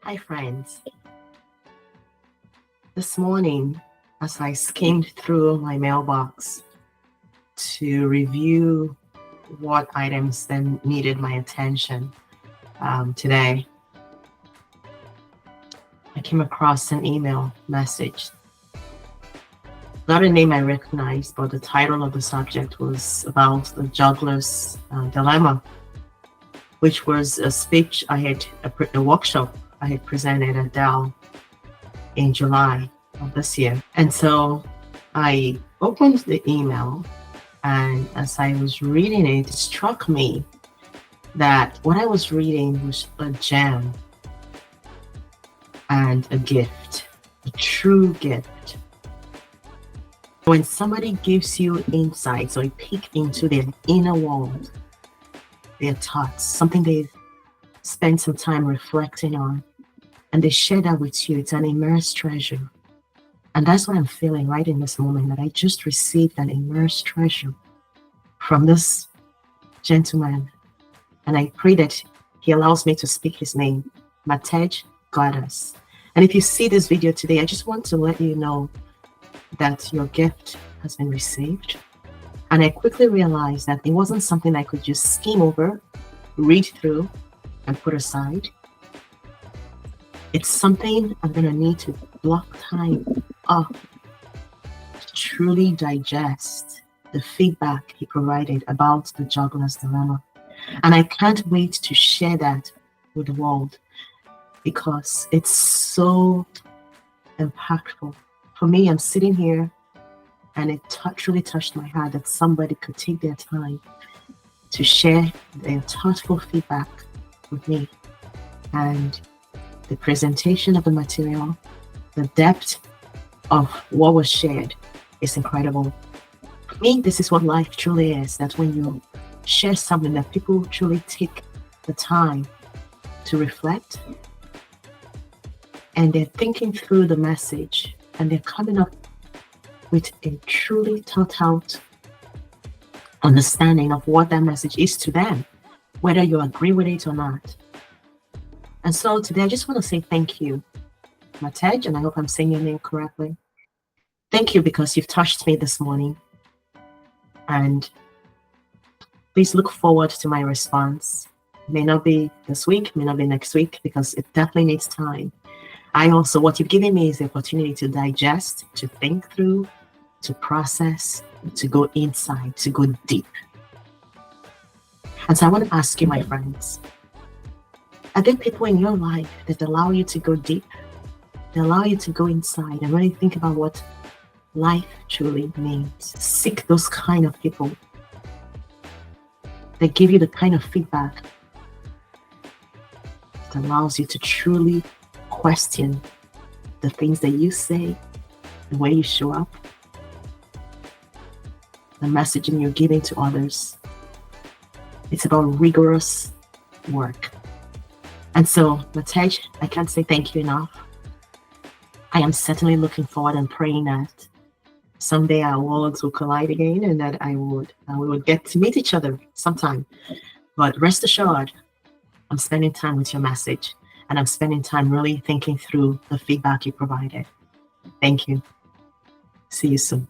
Hi, friends. This morning, as I skimmed through my mailbox to review what items then needed my attention today, I came across an email message. Not a name I recognized, but the title of the subject was about the Juggler's dilemma, which was a speech a workshop I had presented at Dell in July of this year. And so I opened the email, and as I was reading it, it struck me that what I was reading was a gem and a gift, a true gift. When somebody gives you insights or a peek into their inner world, their thoughts, something they've spent some time reflecting on, and they share that with you, it's an immersed treasure. And that's what I'm feeling right in this moment, that I just received an immersed treasure from this gentleman. And I pray that he allows me to speak his name, Oteze. And if you see this video today, I just want to let you know that your gift has been received. And I quickly realized that it wasn't something I could just skim over, read through, and put aside. It's something I'm going to need to block time off to truly digest the feedback he provided about the Juggler's dilemma. And I can't wait to share that with the world because it's so impactful. For me, I'm sitting here and it truly touched my heart that somebody could take their time to share their thoughtful feedback with me. And the presentation of the material, the depth of what was shared is incredible. For me, this is what life truly is, that when you share something that people truly take the time to reflect and they're thinking through the message and they're coming up with a truly thought out understanding of what that message is to them, whether you agree with it or not. And so today I just want to say thank you, Oteze, and I hope I'm saying your name correctly. Thank you because you've touched me this morning. And please look forward to my response. It may not be this week, may not be next week, because it definitely needs time. What you've given me is the opportunity to digest, to think through, to process, to go inside, to go deep. And so I want to ask you, my friends, are there people in your life that allow you to go deep? They allow you to go inside and really think about what life truly means. Seek those kind of people that give you the kind of feedback that allows you to truly question the things that you say, the way you show up, the messaging you're giving to others. It's about rigorous work. And so, Oteze, I can't say thank you enough. I am certainly looking forward and praying that someday our worlds will collide again and that we would get to meet each other sometime. But rest assured, I'm spending time with your message and I'm spending time really thinking through the feedback you provided. Thank you. See you soon.